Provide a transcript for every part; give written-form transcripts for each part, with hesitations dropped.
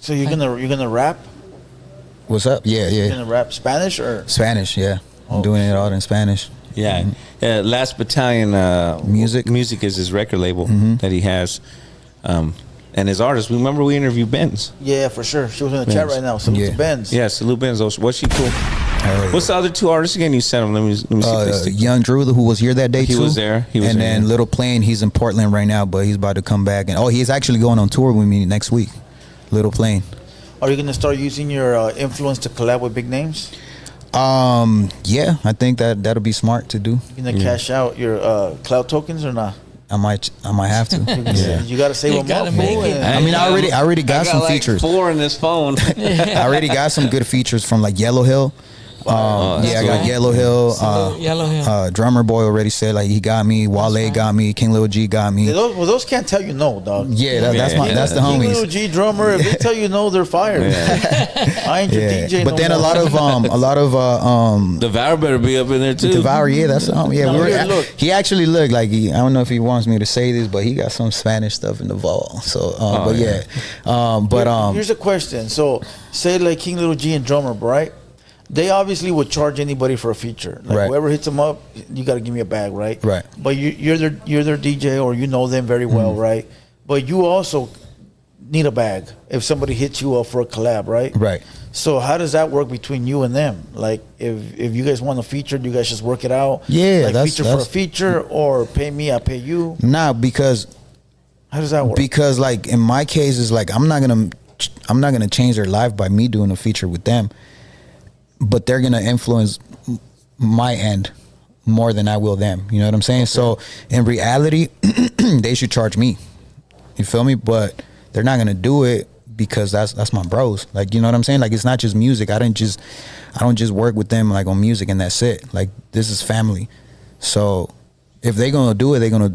So you're gonna rap? What's up? Yeah. You're gonna rap Spanish or Spanish? Yeah, I'm doing it all in Spanish. Yeah, Last Battalion Music is his record label that he has, and his artist. Remember we interviewed Benz. Yeah, for sure. She was in the chat right now. Salute to Benz. Yeah, salute Benz. What's she cool? What's the other two artists again? You sent them. Let me see. Young Drew, who was here that day too. He was there. And then Little Plain, he's in Portland right now, but he's about to come back. And he's actually going on tour with me next week. Little Plain. Are you gonna start using your influence to collab with big names? Yeah, I think that'll be smart to do. You gonna cash out your cloud tokens or not? I might have to. Yeah. You gotta save them up. I mean, I already got some features. 4 in this phone. I already got some good features from like Yellow Hill. I got Yellow Hill. Yellow Hill. Drummer Boy already said like he got me. Wale got me. King-Lil-G got me. Those can't tell you no, dog. Yeah, that's the homies. King-Lil-G drummer. If they tell you no, they're fired. I ain't your DJ. But then a lot of Devour better be up in there too. Devour, that's the homie. Yeah, he actually looked like I don't know if he wants me to say this, but he got some Spanish stuff in the vault. So, here's a question. So, say like King-Lil-G and drummer, right? They obviously would charge anybody for a feature. Like whoever hits them up, you got to give me a bag, right? Right. But you're their DJ, or you know them very well, right? But you also need a bag if somebody hits you up for a collab, right? Right. So how does that work between you and them? Like if you guys want a feature, do you guys just work it out? Yeah, like feature for a feature, or pay me, I pay you. Nah, because how does that work? Because like in my case, it's like I'm not gonna change their life by me doing a feature with them. But they're gonna influence my end more than I will them. You know what I'm saying? Okay. So in reality, they should charge me. You feel me? But they're not gonna do it because that's my bros. Like, you know what I'm saying? Like, it's not just music. I don't just work with them like on music and that's it. Like, this is family. So if they're gonna do it, they're gonna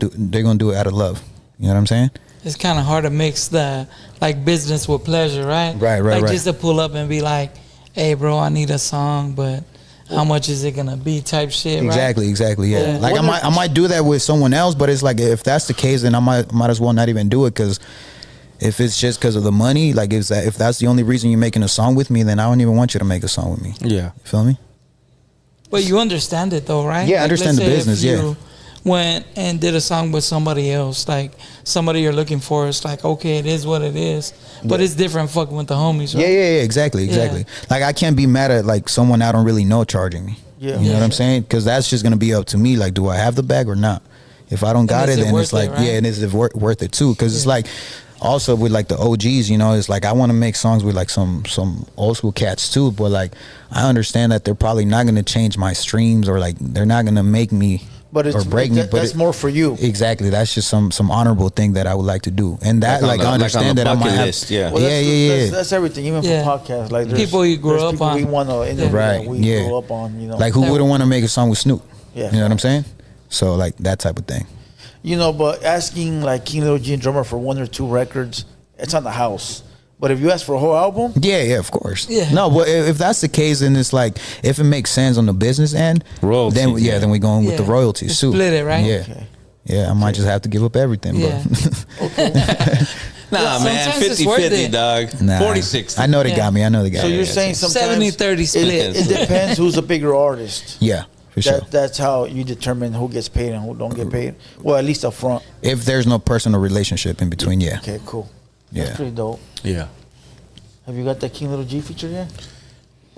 do it out of love. You know what I'm saying? It's kind of hard to mix the like business with pleasure, right? Right. Just to pull up and be like, hey, bro, I need a song, but how much is it gonna be? Type shit, right? Exactly. Yeah. Like I might do that with someone else, but it's like if that's the case, then I might as well not even do it, because if it's just because of the money, like if that's the only reason you're making a song with me, then I don't even want you to make a song with me. Yeah. You feel me? But you understand it though, right? Yeah, I understand the business. You went and did a song with somebody else, like somebody you're looking for, it's like, okay, it is what it is, but it's different fucking with the homies, right? Yeah, exactly. Like I can't be mad at like someone I don't really know charging me. You know what I'm saying? Because that's just gonna be up to me. Like, do I have the bag or not? If I don't got it, then it's like, right? And is it worth it too? Because it's like, also with like the OGs, you know, it's like I want to make songs with like some old school cats too, but like I understand that they're probably not gonna change my streams, or like they're not gonna make me. But it's, or break me, but that's more for you. Exactly. That's just some honorable thing that I would like to do, and that like I understand that I might have. Well, that's everything, even for podcasts. Like people you grew up on. We want to interview that we grew up on. You know, like who wouldn't want to make a song with Snoop? Yeah, you know what I'm saying. So like that type of thing. You know, but asking like King-Lil-G and drummer for 1 or 2 records, it's on the house. But if you ask for a whole album, yeah, of course. Yeah. No, but if that's the case, then it's like if it makes sense on the business end, royalties, then we going with the royalties too. Split it, right? Yeah, okay. Yeah. I might just have to give up everything, bro. Nah, man, 50-50, dog. Nah, 40-60. I know they got me. So you're saying sometimes 70-30 split. It depends who's a bigger artist. Yeah. For sure. That's how you determine who gets paid and who don't get paid. Well, at least up front. If there's no personal relationship in between, yeah. Okay, cool. Yeah. That's pretty dope. Yeah. Have you got that King-Lil-G feature yet?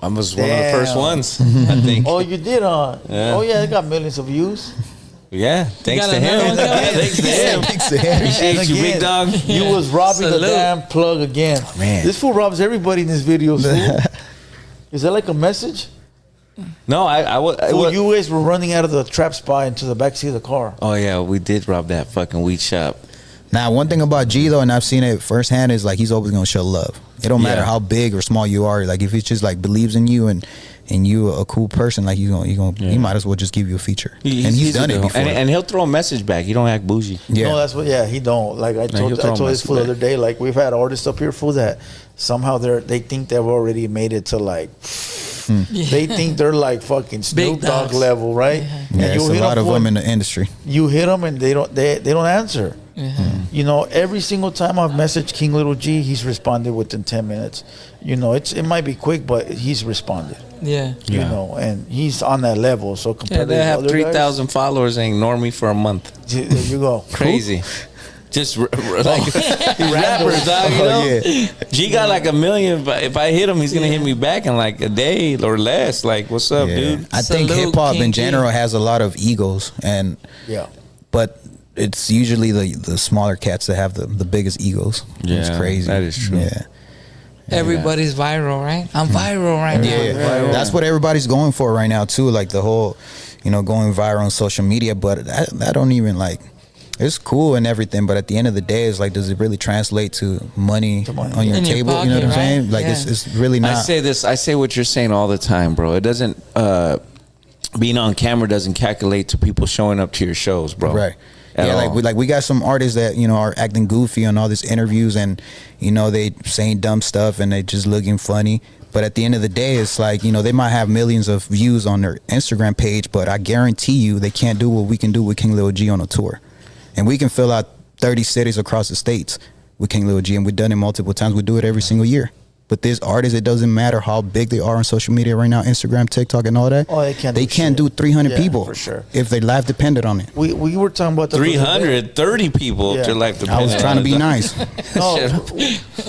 I was one of the first ones, I think. Oh, you did, huh? Yeah. Oh, yeah, it got millions of views. Yeah, thanks to him. Thanks to him. Appreciate you, big dog. You was robbing the damn plug again. Oh, man. This fool robs everybody in his videos. Is that like a message? No, I was. You guys were running out of the trap spot into the backseat of the car. Oh, yeah, we did rob that fucking weed shop. Now, one thing about G though, and I've seen it firsthand, is like he's always gonna show love. It don't matter how big or small you are. Like if he just like believes in you and you a cool person, like he might as well just give you a feature. He's done it before, and he'll throw a message back. He don't act bougie. Yeah, no, that's what. Yeah, he don't. Like I told this fool the other day. Like we've had artists up here for that. Somehow they think they've already made it to like. They think they're like fucking Snoop Dogg level, right? Yeah, there's a lot of them in the industry. You hit them and they don't answer. You know, every single time I've messaged King-Lil-G, he's responded within 10 minutes. You know, it might be quick, but he's responded. Yeah. You know, and he's on that level. So compared they to have other 3,000 followers and ignore me for a month. There you go. Crazy. Just like rappers, dog, you know? G got like 1 million. But if I hit him, he's gonna hit me back in like a day or less. Like, what's up, dude? I think hip hop in general has a lot of egos, and but it's usually the smaller cats that have the biggest egos. Yeah, it's crazy. That is true. Yeah. Everybody's viral, right? I'm viral right now. Yeah, that's what everybody's going for right now too. Like the whole, you know, going viral on social media. But I don't even like. It's cool and everything, but at the end of the day, it's like, does it really translate to money on your table? Pocket, you know what I'm saying? Like, it's really not. I say what you're saying all the time, bro. It doesn't, being on camera doesn't calculate to people showing up to your shows, bro. Right. Like we got some artists that, you know, are acting goofy on all these interviews, and, you know, they saying dumb stuff and they just looking funny. But at the end of the day, it's like, you know, they might have millions of views on their Instagram page, but I guarantee you they can't do what we can do with King-Lil-G on a tour. And we can fill out 30 cities across the states with King-Lil-G, and we've done it multiple times. We do it every single year. But these artists, it doesn't matter how big they are on social media right now, Instagram, TikTok, and all that. Oh, they can't do 300 people for sure if their life depended on it. We were talking about the 330 people if their life depended. I was trying to be nice. No,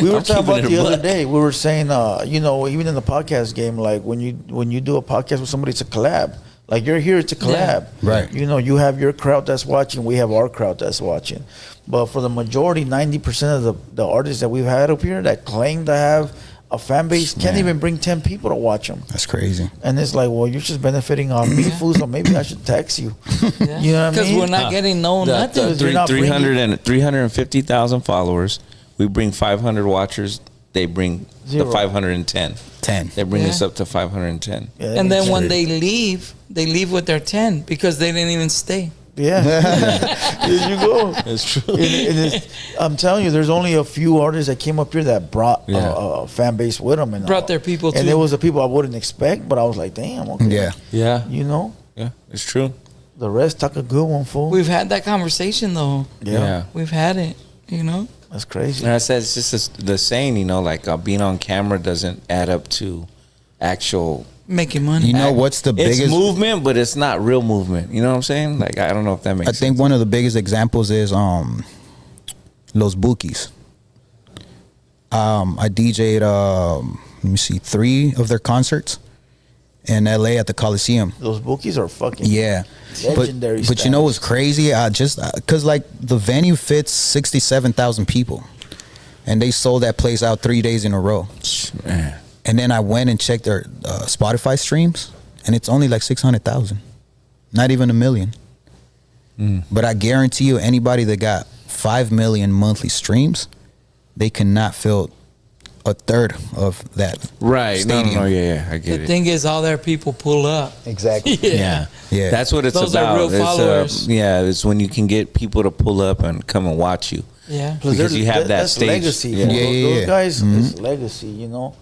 we were talking about the other day. We were saying, you know, even in the podcast game, like when you do a podcast with somebody, it's a collab. Like, you're here, it's a collab. Yeah. Right. You know, you have your crowd that's watching, we have our crowd that's watching. But for the majority, 90% of the artists that we've had up here that claim to have a fan base can't even bring 10 people to watch them. That's crazy. And it's like, well, you're just benefiting on me, fool, so maybe I should text you. Yeah. You know what I mean? Because we're not getting known nothing. 350,000 followers. We bring 500 watchers. They bring the 510. 10. They bring us up to 510. Yeah, and then when they leave with their 10 because they didn't even stay. Yeah. There you go. That's true. I'm telling you, there's only a few artists that came up here that brought a fan base with them. And brought their people too. And there was the people I wouldn't expect, but I was like, damn, okay. Yeah. Yeah. You know? Yeah, it's true. The rest talk a good one, fool. We've had that conversation, though. Yeah. We've had it, you know? That's crazy. And I said, it's just the saying, you know, like being on camera doesn't add up to actual making money. You know what's the biggest movement, but it's not real movement. You know what I'm saying? Like, I don't know if that makes sense. I think one of the biggest examples is Los Bukis. I DJ'd let me see, 3 of their concerts in LA at the Coliseum. Those Bukis are fucking legendary. But you know what's crazy? I just because like the venue fits 67,000 people, and they sold that place out 3 days in a row. Man. And then I went and checked their Spotify streams, and it's only like 600,000, not even 1 million. But I guarantee you, anybody that got 5 million monthly streams, they cannot fill a third of that stadium. No, yeah, I get it. The thing is, all their people pull up. Exactly. Yeah. That's what it's Those about. Are real followers. It's when you can get people to pull up and come and watch you. Yeah. Because you have that that's stage. legacy. Yeah. Those guys, it's legacy, you know.